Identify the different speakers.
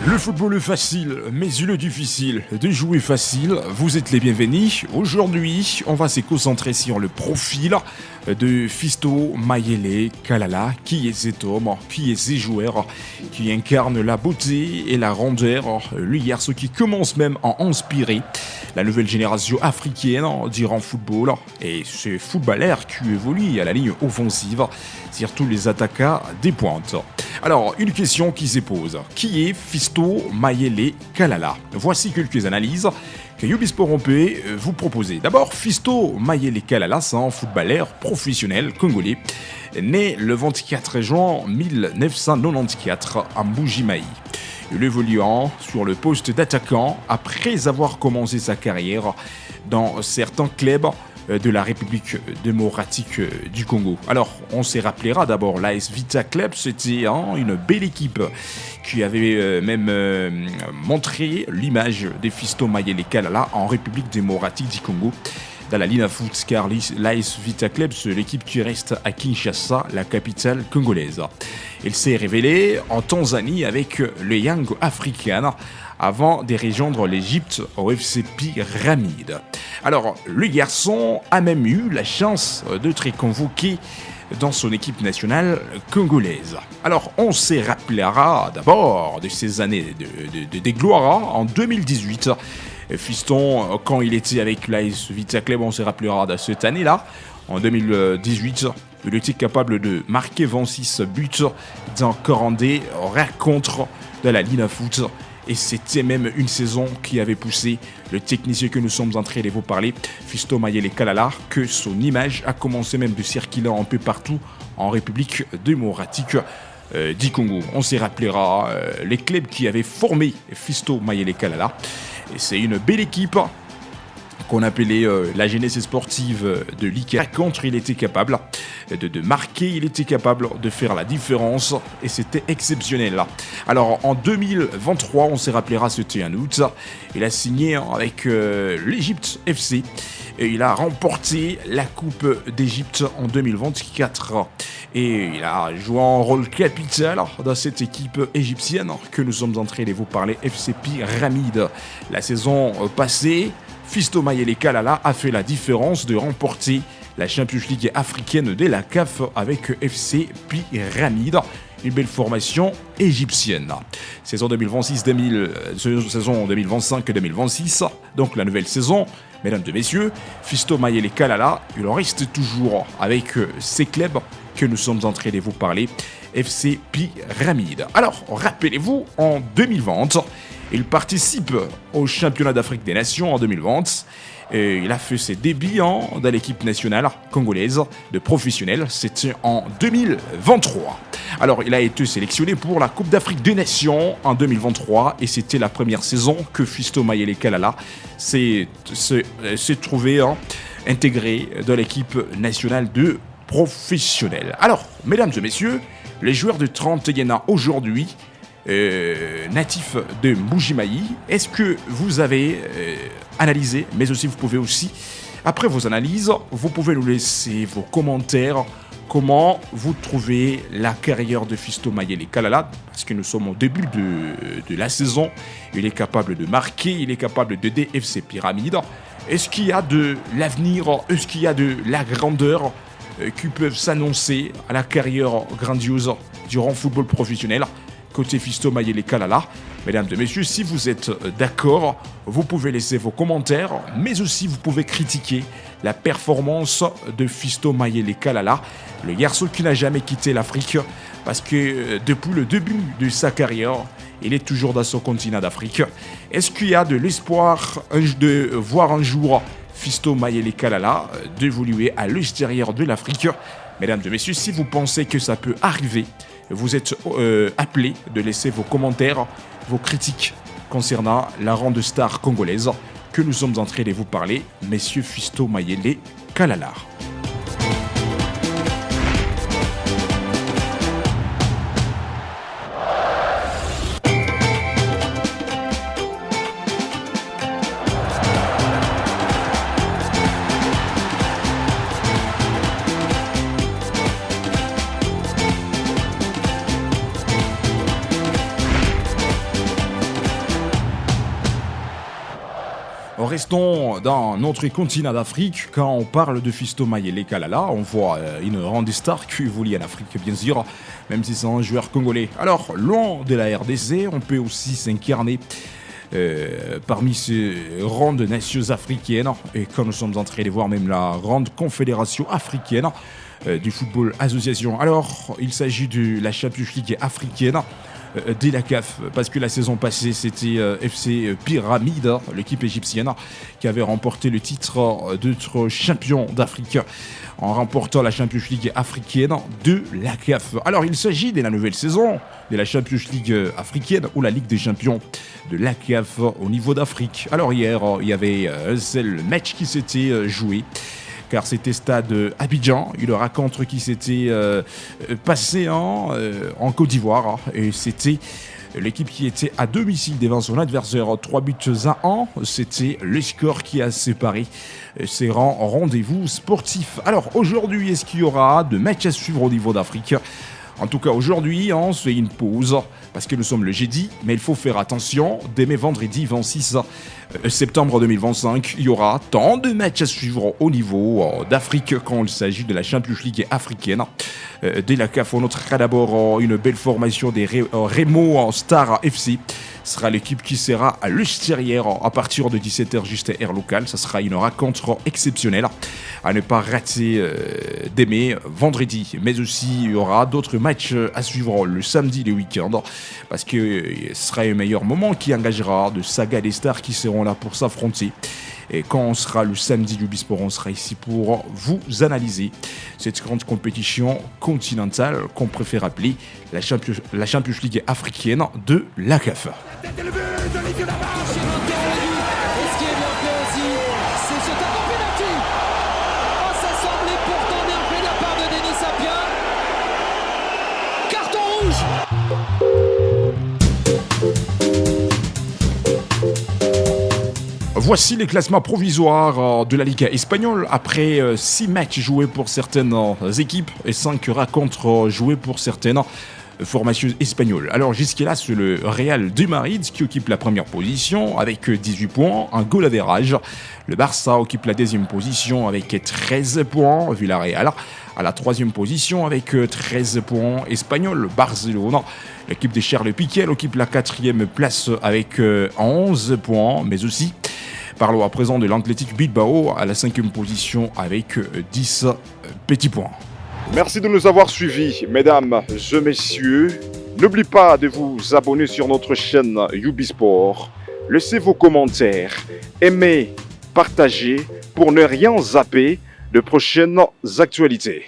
Speaker 1: Le football est facile, mais il est difficile de jouer facile. Vous êtes les bienvenus. Aujourd'hui, on va se concentrer sur le profil de Fisto Mayele Kalala. Qui est cet homme? Qui est ce joueur qui incarne la beauté et la rondeur? Le garçon qui commence même à inspirer la nouvelle génération africaine durant football. Et ce footballeur qui évolue à la ligne offensive, surtout les attaquants des pointes. Alors, une question qui se pose. Qui est Fisto Mayele Kalala? Voici quelques analyses que Ubisport peut vous proposer. D'abord, Fisto Mayele Kalala, c'est un footballeur professionnel congolais, né le 24 juin 1994 à Mbuji-Mayi. Il évolue sur le poste d'attaquant après avoir commencé sa carrière dans certains clubs de la République démocratique du Congo. Alors, on se rappellera d'abord, l'AS Vita Club, c'était une belle équipe qui avait même montré l'image de Fisto Mayele Kalala en République démocratique du Congo dans la Ligue Foot, car l'AS Vita Club, c'est l'équipe qui reste à Kinshasa, la capitale congolaise. Il s'est révélé en Tanzanie avec le Young African avant de rejoindre l'Égypte au FC Pyramide. Alors, le garçon a même eu la chance d'être convoqué dans son équipe nationale congolaise. Alors, on se rappellera d'abord de ces années de gloire en 2018. Fiston, quand il était avec l'AS Vita Club, on se rappellera de cette année-là. En 2018, il était capable de marquer 26 buts dans 42 rencontres de la Ligue Foot. Et c'était même une saison qui avait poussé le technicien que nous sommes en train de vous parler, Fisto Mayele Kalala, que son image a commencé même de circuler un peu partout en République démocratique du Congo. On se rappellera les clubs qui avaient formé Fisto Mayele Kalala. Et c'est une belle équipe qu'on appelait la jeunesse sportive de l'ICA. Contre, il était capable de marquer, il était capable de faire la différence et c'était exceptionnel. Alors en 2023, on se rappellera, c'était en août, il a signé avec l'Égypte FC et il a remporté la Coupe d'Égypte en 2024. Et il a joué un rôle capital dans cette équipe égyptienne que nous sommes en train de vous parler, FC Pyramide. La saison passée, Fisto Mayele Kalala a fait la différence de remporter la Champions League africaine de la CAF avec FC Pyramide, une belle formation égyptienne. Saison 2025-2026, donc la nouvelle saison. Mesdames et messieurs, Fisto Mayele Kalala, il reste toujours avec ces clubs que nous sommes en train de vous parler, FC Pyramide. Alors, rappelez-vous, en 2020, il participe au championnat d'Afrique des Nations en 2020. Et il a fait ses débuts dans l'équipe nationale congolaise de professionnels. C'était en 2023. Alors, il a été sélectionné pour la Coupe d'Afrique des Nations en 2023. Et c'était la première saison que Fisto Mayele Kalala s'est trouvé intégré dans l'équipe nationale de professionnels. Alors, mesdames et messieurs, les joueurs de 31 ans aujourd'hui, natif de Mbuji-Mayi, est-ce que vous avez analysé, mais aussi vous pouvez aussi, après vos analyses, vous pouvez nous laisser vos commentaires, comment vous trouvez la carrière de Fisto Mayele Kalala, parce que nous sommes au début de la saison, il est capable de marquer, il est capable de FC Pyramide. Est-ce qu'il y a de l'avenir, est-ce qu'il y a de la grandeur qui peuvent s'annoncer à la carrière grandiose durant le football professionnel côté Fisto Mayele Kalala? Mesdames et messieurs, si vous êtes d'accord, vous pouvez laisser vos commentaires, mais aussi vous pouvez critiquer la performance de Fisto Mayele Kalala, le garçon qui n'a jamais quitté l'Afrique, parce que depuis le début de sa carrière, il est toujours dans son continent d'Afrique. Est-ce qu'il y a de l'espoir de voir un jour Fisto Mayele Kalala d'évoluer à l'extérieur de l'Afrique? Mesdames et messieurs, si vous pensez que ça peut arriver, vous êtes appelés de laisser vos commentaires, vos critiques concernant la ronde star congolaise que nous sommes en train de vous parler, messieurs Fisto Mayele Kalala. Restons dans notre continent d'Afrique. Quand on parle de Fiston Mayele Kalala, on voit une grande star qui évolue en Afrique, bien sûr, même si c'est un joueur congolais. Alors, loin de la RDC, on peut aussi s'incarner parmi ces grandes nations africaines. Et comme nous sommes en train de voir même la grande confédération africaine du football association. Alors, il s'agit de la Champions League africaine de la CAF, parce que la saison passée c'était FC Pyramide, l'équipe égyptienne, qui avait remporté le titre d'être champion d'Afrique en remportant la Champions League africaine de la CAF. Alors il s'agit de la nouvelle saison de la Champions League africaine ou la Ligue des champions de la CAF au niveau d'Afrique. Alors hier il y avait un seul match qui s'était joué, car c'était stade Abidjan, une rencontre qui s'était passée en Côte d'Ivoire, et c'était l'équipe qui était à domicile devant son adversaire 3-1. C'était le score qui a séparé ces rendez-vous sportifs. Alors aujourd'hui, est-ce qu'il y aura de matchs à suivre au niveau d'Afrique ? En tout cas, aujourd'hui, on se fait une pause parce que nous sommes le jeudi, mais il faut faire attention. Demain vendredi 26 septembre 2025, il y aura tant de matchs à suivre au niveau d'Afrique quand il s'agit de la Champions League africaine. De la CAF, on notera d'abord une belle formation des Remo Star FC. Ce sera l'équipe qui sera à l'extérieur à partir de 17h juste air local. Ça sera une rencontre exceptionnelle à ne pas rater demain vendredi. Mais aussi, il y aura d'autres matchs à suivre le samedi, le week-end, parce que ce sera un meilleur moment qui engagera de saga des stars qui seront là pour s'affronter. Et quand on sera le samedi du Bisport, on sera ici pour vous analyser cette grande compétition continentale qu'on préfère appeler la Champions League africaine de la CAF.
Speaker 2: Et ce qui est bien fait aussi, c'est ce tac en pénalty. Oh, ça semblait pourtant bien fait de la part de Denis Sapien. Carton rouge.
Speaker 1: Voici les classements provisoires de la Liga espagnole après 6 matchs joués pour certaines équipes et 5 rencontres jouées pour certaines formations espagnoles. Alors jusqu'à là, c'est le Real de Madrid qui occupe la première position avec 18 points, un goal average. Le Barça occupe la deuxième position avec 13 points, Villarreal à la troisième position avec 13 points. Espagnol, Barcelone, l'équipe de Charles Piqué occupe la quatrième place avec 11 points, mais aussi parlons à présent de l'Athletic Bilbao à la cinquième position avec 10 petits points.
Speaker 3: Merci de nous avoir suivis, mesdames et messieurs. N'oubliez pas de vous abonner sur notre chaîne Ubisport. Laissez vos commentaires, aimez, partagez pour ne rien zapper de prochaines actualités.